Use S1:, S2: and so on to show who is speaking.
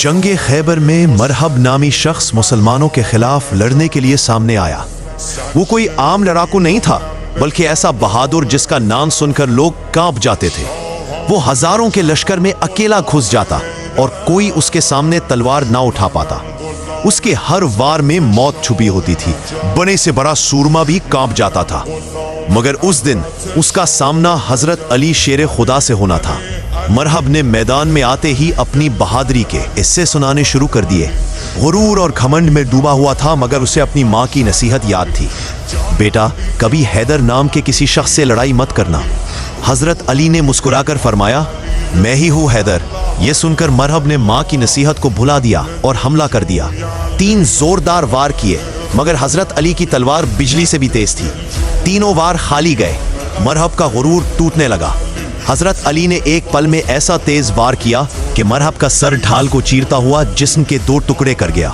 S1: جنگ خیبر میں مرحب نامی شخص مسلمانوں کے خلاف لڑنے کے لیے سامنے آیا۔ وہ کوئی عام لڑاکو نہیں تھا بلکہ ایسا بہادر جس کا نام سن کر لوگ کانپ جاتے تھے۔ وہ ہزاروں کے لشکر میں اکیلا گھس جاتا اور کوئی اس کے سامنے تلوار نہ اٹھا پاتا۔ اس کے ہر وار میں موت چھپی ہوتی تھی، بڑے سے بڑا سورما بھی کانپ جاتا تھا۔ مگر اس دن اس کا سامنا حضرت علی شیر خدا سے ہونا تھا۔ مرحب نے میدان میں آتے ہی اپنی بہادری کے قصے سنانے شروع کر دیے۔ غرور اور گھمنڈ میں ڈوبا ہوا تھا مگر اسے اپنی ماں کی نصیحت یاد تھی، بیٹا کبھی حیدر نام کے کسی شخص سے لڑائی مت کرنا۔ حضرت علی نے مسکرا کر فرمایا، میں ہی ہوں حیدر۔ یہ سن کر مرحب نے ماں کی نصیحت کو بھلا دیا اور حملہ کر دیا۔ 3 زوردار وار کیے مگر حضرت علی کی تلوار بجلی سے بھی تیز تھی۔ تینوں وار خالی گئے۔ مرحب کا غرور ٹوٹنے لگا۔ حضرت علی نے ایک پل میں ایسا تیز وار کیا کہ مرحب کا سر ڈھال کو چیرتا ہوا جسم کے 2 ٹکڑے کر گیا۔